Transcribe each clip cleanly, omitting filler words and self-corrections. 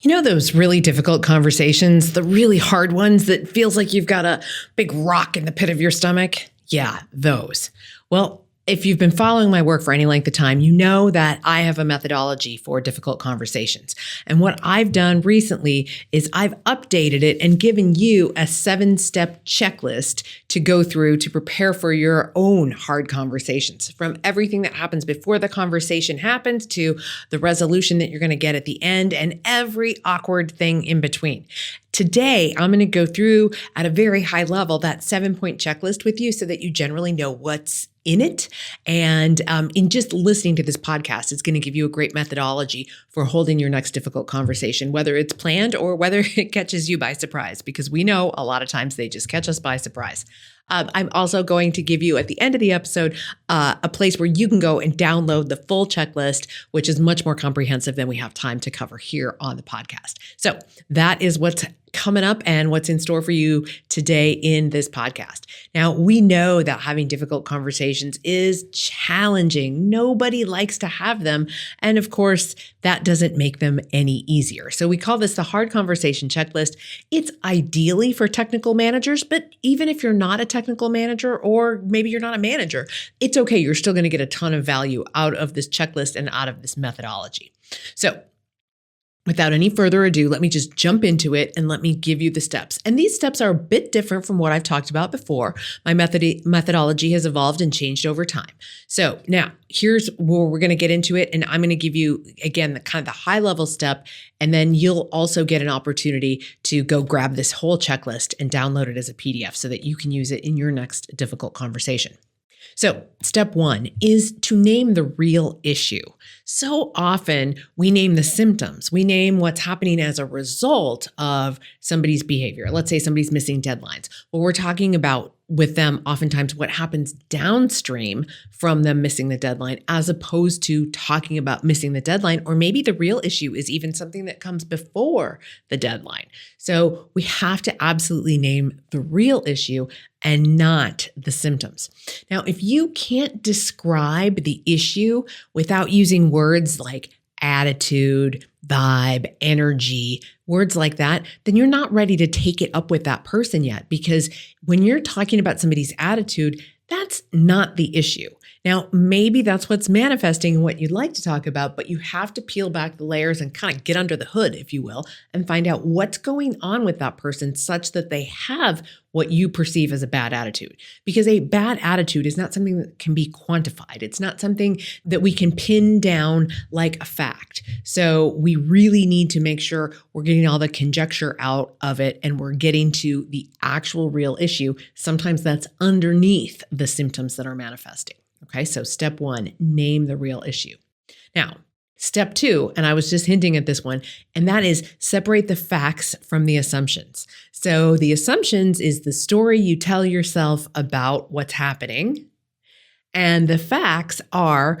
You know those really difficult conversations, the really hard ones that feels like you've got a big rock in the pit of your stomach? Yeah, those. Well, if you've been following my work for any length of time, you know that I have a methodology for difficult conversations. And what I've done recently is I've updated it and given you a 7-step checklist to go through to prepare for your own hard conversations, from everything that happens before the conversation happens to the resolution that you're going to get at the end and every awkward thing in between. Today, I'm going to go through at a very high level that 7-point checklist with you so that you generally know what's in it. And in just listening to this podcast, it's going to give you a great methodology for holding your next difficult conversation, whether it's planned or whether it catches you by surprise, because we know a lot of times they just catch us by surprise. I'm also going to give you at the end of the episode a place where you can go and download the full checklist, which is much more comprehensive than we have time to cover here on the podcast. So that is what's coming up and what's in store for you today in this podcast. Now, we know that having difficult conversations is challenging. Nobody likes to have them. And of course, that doesn't make them any easier. So we call this the hard conversation checklist. It's ideally for technical managers, but even if you're not a technical manager, or maybe you're not a manager, it's okay. You're still going to get a ton of value out of this checklist and out of this methodology. So without any further ado, let me just jump into it and let me give you the steps. And these steps are a bit different from what I've talked about before. My methodology has evolved and changed over time. So now here's where we're going to get into it. And I'm going to give you, again, the kind of the high level step. And then you'll also get an opportunity to go grab this whole checklist and download it as a PDF so that you can use it in your next difficult conversation. So step 1 is to name the real issue. So often we name the symptoms. We name what's happening as a result of somebody's behavior. Let's say somebody's missing deadlines. Well, we're talking about with them oftentimes what happens downstream from them missing the deadline, as opposed to talking about missing the deadline, or maybe the real issue is even something that comes before the deadline. So we have to absolutely name the real issue and not the symptoms. Now, if you can't describe the issue without using words like attitude, vibe, energy, words like that, then you're not ready to take it up with that person yet. Because when you're talking about somebody's attitude, that's not the issue. Now, maybe that's what's manifesting and what you'd like to talk about, but you have to peel back the layers and kind of get under the hood, if you will, and find out what's going on with that person such that they have what you perceive as a bad attitude. Because a bad attitude is not something that can be quantified. It's not something that we can pin down like a fact. So we really need to make sure we're getting all the conjecture out of it and we're getting to the actual real issue. Sometimes that's underneath the symptoms that are manifesting. Okay, so step 1, name the real issue. Now, step 2, and I was just hinting at this one, and that is separate the facts from the assumptions. So the assumptions is the story you tell yourself about what's happening. And the facts are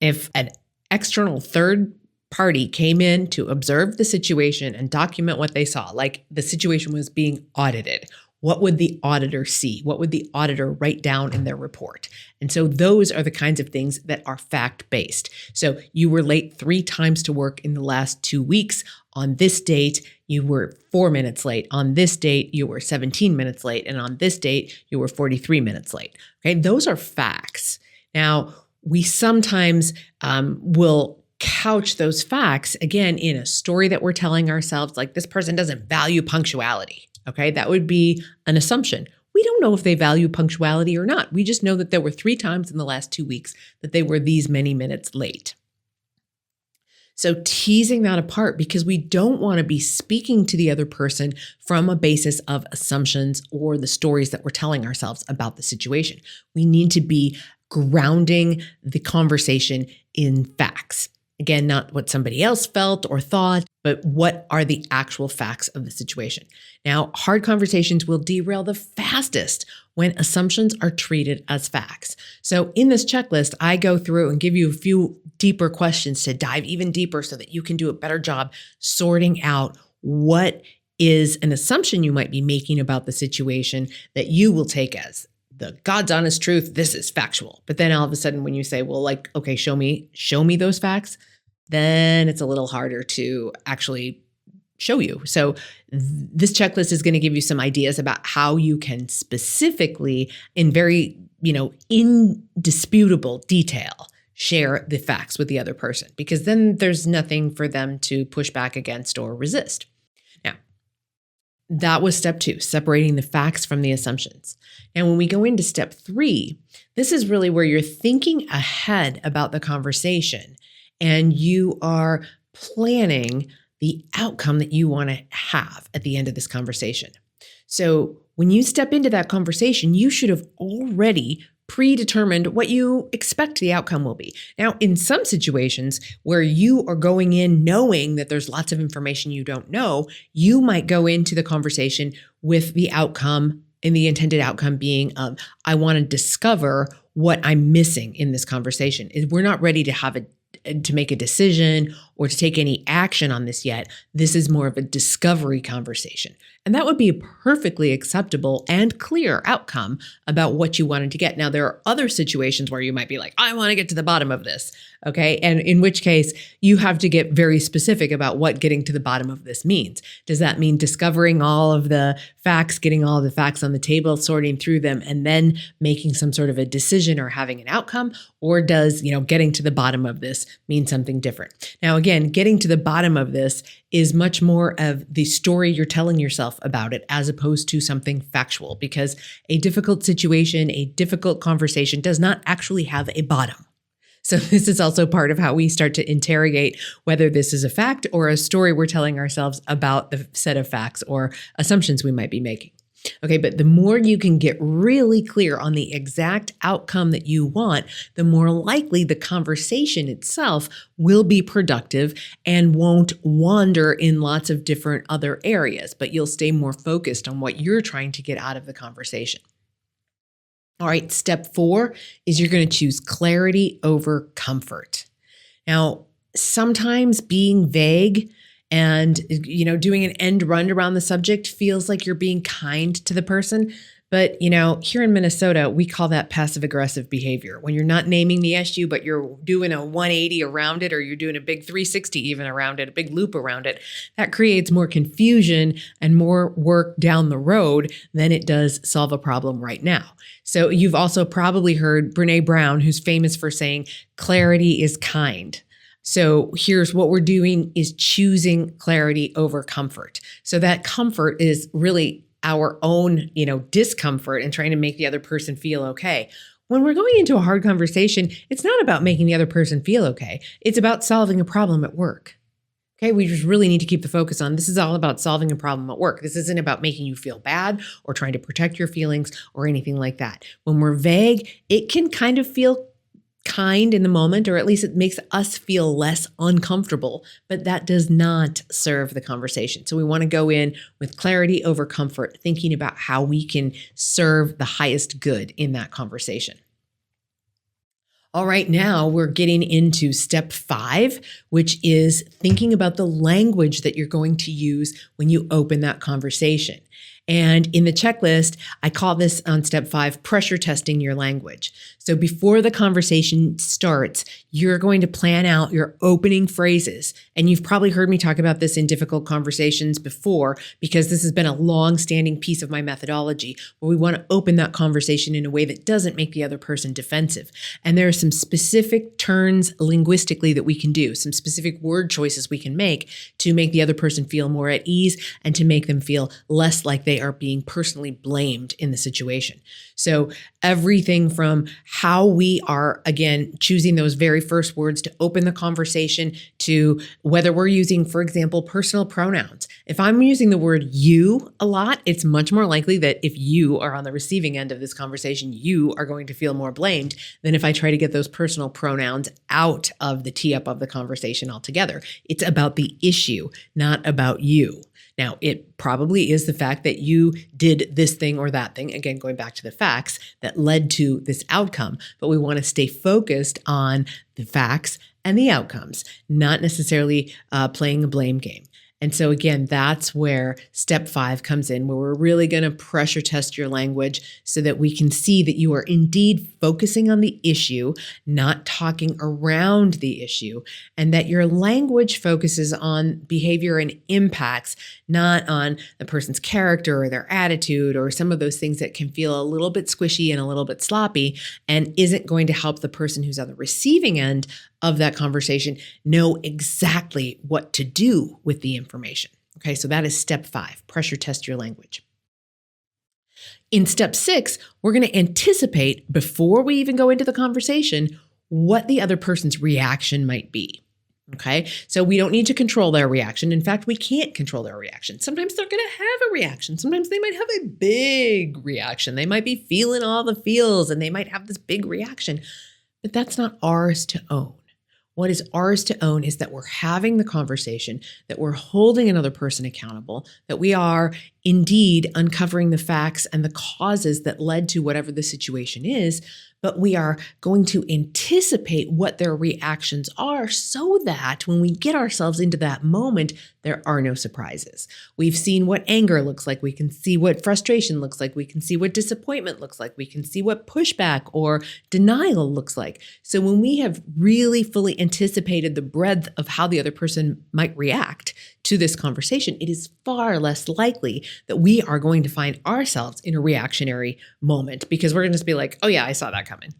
if an external third party came in to observe the situation and document what they saw, like the situation was being audited. What would the auditor see? What would the auditor write down in their report? And so those are the kinds of things that are fact-based. So you were late 3 times to work in the last 2 weeks. On this date, you were 4 minutes late. On this date, you were 17 minutes late. And on this date, you were 43 minutes late. Okay, those are facts. Now, we sometimes will couch those facts, again, in a story that we're telling ourselves, like this person doesn't value punctuality. Okay, that would be an assumption. We don't know if they value punctuality or not. We just know that there were 3 times in the last 2 weeks that they were these many minutes late. So teasing that apart, because we don't want to be speaking to the other person from a basis of assumptions or the stories that we're telling ourselves about the situation. We need to be grounding the conversation in facts. Again, not what somebody else felt or thought, but what are the actual facts of the situation. Now, hard conversations will derail the fastest when assumptions are treated as facts. So in this checklist, I go through and give you a few deeper questions to dive even deeper so that you can do a better job sorting out what is an assumption you might be making about the situation that you will take as the God's honest truth. This is factual. But then all of a sudden when you say, well, like, okay, show me those facts, then it's a little harder to actually show you. So this checklist is going to give you some ideas about how you can specifically, in very, indisputable detail, share the facts with the other person, because then there's nothing for them to push back against or resist. Now, that was step 2, separating the facts from the assumptions. Now, when we go into step 3, this is really where you're thinking ahead about the conversation and you are planning the outcome that you want to have at the end of this conversation. So when you step into that conversation, you should have already predetermined what you expect the outcome will be. Now, in some situations where you are going in knowing that there's lots of information you don't know, you might go into the conversation with the outcome and the intended outcome being, I want to discover what I'm missing in this conversation. We're not ready to make a decision or to take any action on this yet. This is more of a discovery conversation. And that would be a perfectly acceptable and clear outcome about what you wanted to get. Now, there are other situations where you might be like, I want to get to the bottom of this. Okay. And in which case you have to get very specific about what getting to the bottom of this means. Does that mean discovering all of the facts, getting all of the facts on the table, sorting through them, and then making some sort of a decision or having an outcome? Or does, getting to the bottom of this mean something different? Now, again, getting to the bottom of this is much more of the story you're telling yourself about it as opposed to something factual, because a difficult situation, a difficult conversation does not actually have a bottom. So this is also part of how we start to interrogate whether this is a fact or a story we're telling ourselves about the set of facts or assumptions we might be making. Okay, but the more you can get really clear on the exact outcome that you want, the more likely the conversation itself will be productive and won't wander in lots of different other areas, but you'll stay more focused on what you're trying to get out of the conversation. All right, step 4 is you're going to choose clarity over comfort. Now, sometimes being vague and, doing an end run around the subject feels like you're being kind to the person. But, here in Minnesota, we call that passive aggressive behavior. When you're not naming the issue, but you're doing a 180 around it, or you're doing a big 360 even around it, a big loop around it, that creates more confusion and more work down the road than it does solve a problem right now. So you've also probably heard Brene Brown, who's famous for saying, clarity is kind. So here's what we're doing is choosing clarity over comfort. So that comfort is really our own, discomfort and trying to make the other person feel okay. When we're going into a hard conversation, it's not about making the other person feel okay. It's about solving a problem at work. Okay, we just really need to keep the focus on this is all about solving a problem at work. This isn't about making you feel bad or trying to protect your feelings or anything like that. When we're vague, it can kind of feel kind in the moment, or at least it makes us feel less uncomfortable, but that does not serve the conversation. So we want to go in with clarity over comfort, thinking about how we can serve the highest good in that conversation. All right, now we're getting into step 5, which is thinking about the language that you're going to use when you open that conversation. And in the checklist, I call this on step 5, pressure testing your language. So before the conversation starts, you're going to plan out your opening phrases. And you've probably heard me talk about this in difficult conversations before, because this has been a long-standing piece of my methodology where we want to open that conversation in a way that doesn't make the other person defensive. And there are some specific turns linguistically that we can do, some specific word choices we can make to make the other person feel more at ease and to make them feel less like they are being personally blamed in the situation. So everything from how we are, again, choosing those very first words to open the conversation to whether we're using, for example, personal pronouns. If I'm using the word you a lot, it's much more likely that if you are on the receiving end of this conversation, you are going to feel more blamed than if I try to get those personal pronouns out of the tee up of the conversation altogether. It's about the issue, not about you. Now, it probably is the fact that you did this thing or that thing, again, going back to the facts, that led to this outcome. But we want to stay focused on the facts and the outcomes, not necessarily playing a blame game. And so again, that's where step 5 comes in, where we're really going to pressure test your language so that we can see that you are indeed focusing on the issue, not talking around the issue, and that your language focuses on behavior and impacts, not on the person's character or their attitude or some of those things that can feel a little bit squishy and a little bit sloppy and isn't going to help the person who's on the receiving end of that conversation know exactly what to do with the information. Okay, so that is step 5, pressure test your language. In step 6, we're going to anticipate before we even go into the conversation what the other person's reaction might be. Okay, so we don't need to control their reaction. In fact, we can't control their reaction. Sometimes they're going to have a reaction. Sometimes they might have a big reaction. They might be feeling all the feels and they might have this big reaction, but that's not ours to own. What is ours to own is that we're having the conversation, that we're holding another person accountable, that we are indeed uncovering the facts and the causes that led to whatever the situation is, but we are going to anticipate what their reactions are so that when we get ourselves into that moment, there are no surprises. We've seen what anger looks like. We can see what frustration looks like. We can see what disappointment looks like. We can see what pushback or denial looks like. So when we have really fully anticipated the breadth of how the other person might react to this conversation, it is far less likely that we are going to find ourselves in a reactionary moment because we're going to just be like, oh yeah, I saw that coming.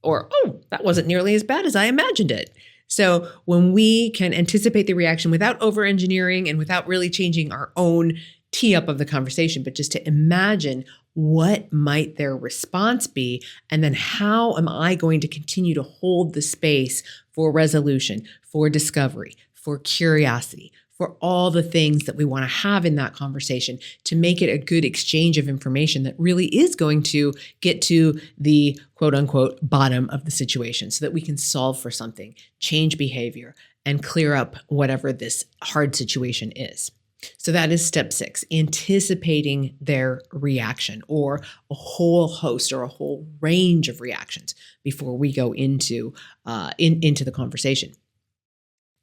Or, oh, that wasn't nearly as bad as I imagined it. So when we can anticipate the reaction without over-engineering and without really changing our own tee up of the conversation, but just to imagine what might their response be, and then how am I going to continue to hold the space for resolution, for discovery, for curiosity, for all the things that we want to have in that conversation to make it a good exchange of information that really is going to get to the quote unquote bottom of the situation so that we can solve for something, change behavior, and clear up whatever this hard situation is. So that is step 6, anticipating their reaction or a whole host or a whole range of reactions before we go into the conversation.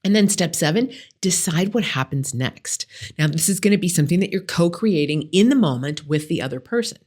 And then step 7, decide what happens next. Now, this is going to be something that you're co-creating in the moment with the other person.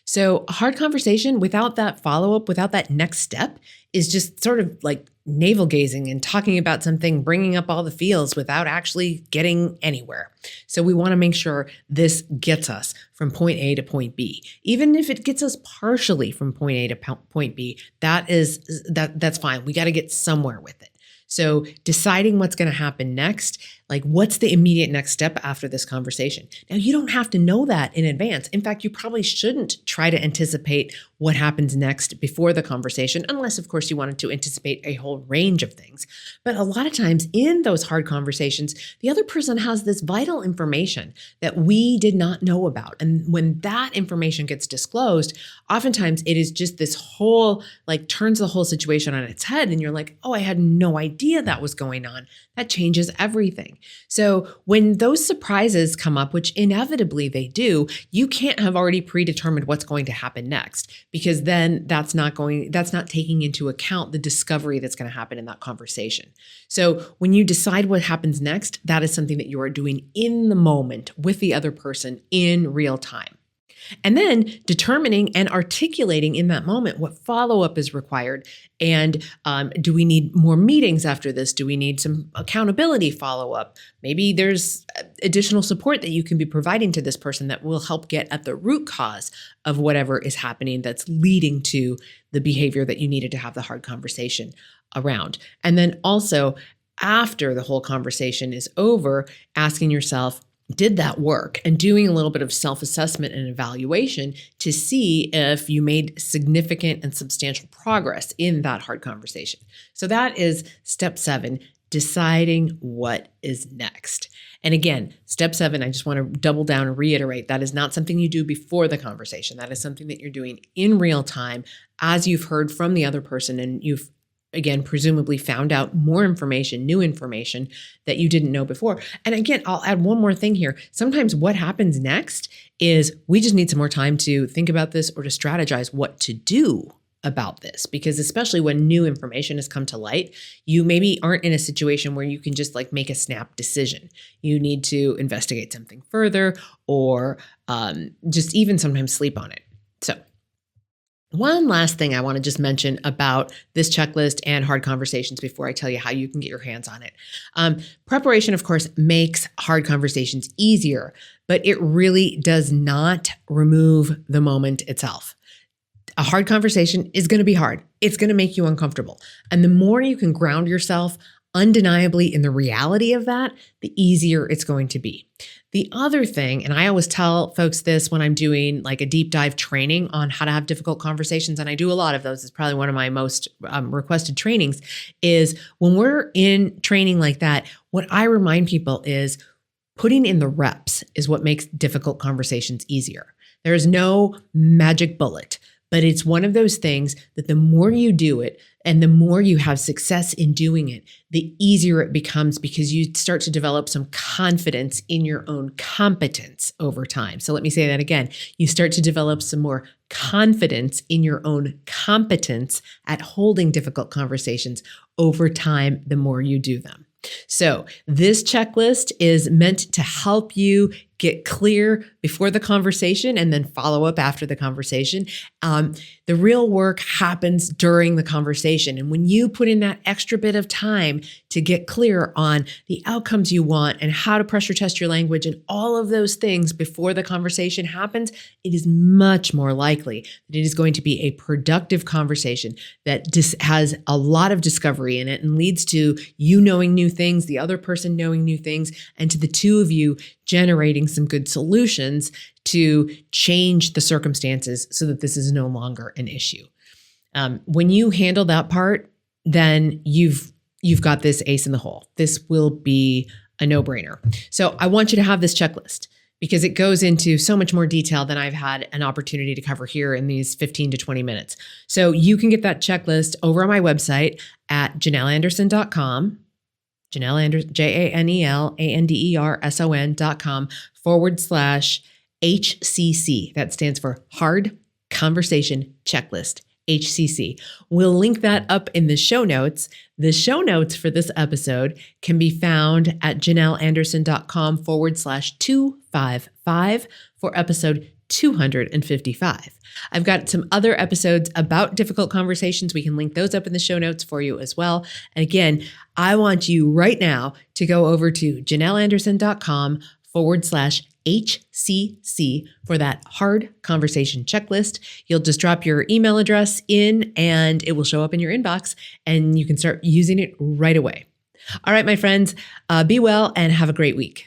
So a hard conversation without that follow-up, without that next step is just sort of like navel gazing and talking about something, bringing up all the feels without actually getting anywhere. So we want to make sure this gets us from point A to point B. Even if it gets us partially from point A to point B, that's fine. We got to get somewhere with it. So deciding what's going to happen next, like what's the immediate next step after this conversation? Now, you don't have to know that in advance. In fact, you probably shouldn't try to anticipate what happens next before the conversation, unless, of course, you wanted to anticipate a whole range of things. But a lot of times in those hard conversations, the other person has this vital information that we did not know about. And when that information gets disclosed, oftentimes it is just this whole, like turns the whole situation on its head. And you're like, oh, I had no idea that was going on. That changes everything. So when those surprises come up, which inevitably they do, you can't have already predetermined what's going to happen next, because then that's not taking into account the discovery that's going to happen in that conversation. So when you decide what happens next, that is something that you are doing in the moment with the other person in real time. And then determining and articulating in that moment what follow-up is required. And do we need more meetings after this? Do we need some accountability follow-up? Maybe there's additional support that you can be providing to this person that will help get at the root cause of whatever is happening that's leading to the behavior that you needed to have the hard conversation around. And then also, after the whole conversation is over, asking yourself, did that work? And doing a little bit of self-assessment and evaluation to see if you made significant and substantial progress in that hard conversation. So that is step 7, deciding what is next. And again, step 7, I just want to double down and reiterate, that is not something you do before the conversation. That is something that you're doing in real time as you've heard from the other person and you've again, presumably found out more information, new information that you didn't know before. And again, I'll add one more thing here. Sometimes what happens next is we just need some more time to think about this or to strategize what to do about this, because especially when new information has come to light, you maybe aren't in a situation where you can just like make a snap decision. You need to investigate something further, or just even sometimes sleep on it. So one last thing I want to just mention about this checklist and hard conversations before I tell you how you can get your hands on it. Preparation, of course, makes hard conversations easier, but it really does not remove the moment itself. A hard conversation is going to be hard. It's going to make you uncomfortable. And the more you can ground yourself undeniably in the reality of that, the easier it's going to be. The other thing, and I always tell folks this when I'm doing like a deep dive training on how to have difficult conversations, and I do a lot of those, it's probably one of my most requested trainings, is when we're in training like that, what I remind people is putting in the reps is what makes difficult conversations easier. There is no magic bullet. But it's one of those things that the more you do it and the more you have success in doing it, the easier it becomes, because you start to develop some confidence in your own competence over time. So let me say that again. You start to develop some more confidence in your own competence at holding difficult conversations over time, the more you do them. So this checklist is meant to help you get clear before the conversation and then follow up after the conversation. The real work happens during the conversation. And when you put in that extra bit of time to get clear on the outcomes you want and how to pressure test your language and all of those things before the conversation happens, it is much more likely that it is going to be a productive conversation that has a lot of discovery in it and leads to you knowing new things, the other person knowing new things, and to the two of you generating some good solutions to change the circumstances so that this is no longer an issue. When you handle that part, then you've got this ace in the hole. This will be a no-brainer. So I want you to have this checklist because it goes into so much more detail than I've had an opportunity to cover here in these 15 to 20 minutes. So you can get that checklist over on my website at janelanderson.com. Janel Anderson, JANELANDERSON.com/HCC. That stands for Hard Conversation Checklist, HCC. We'll link that up in the show notes. The show notes for this episode can be found at JaneLAnderson.com/255 for episode 255. I've got some other episodes about difficult conversations. We can link those up in the show notes for you as well. And again, I want you right now to go over to JaneLAnderson.com/HCC for that hard conversation checklist. You'll just drop your email address in and it will show up in your inbox and you can start using it right away. All right, my friends, be well and have a great week.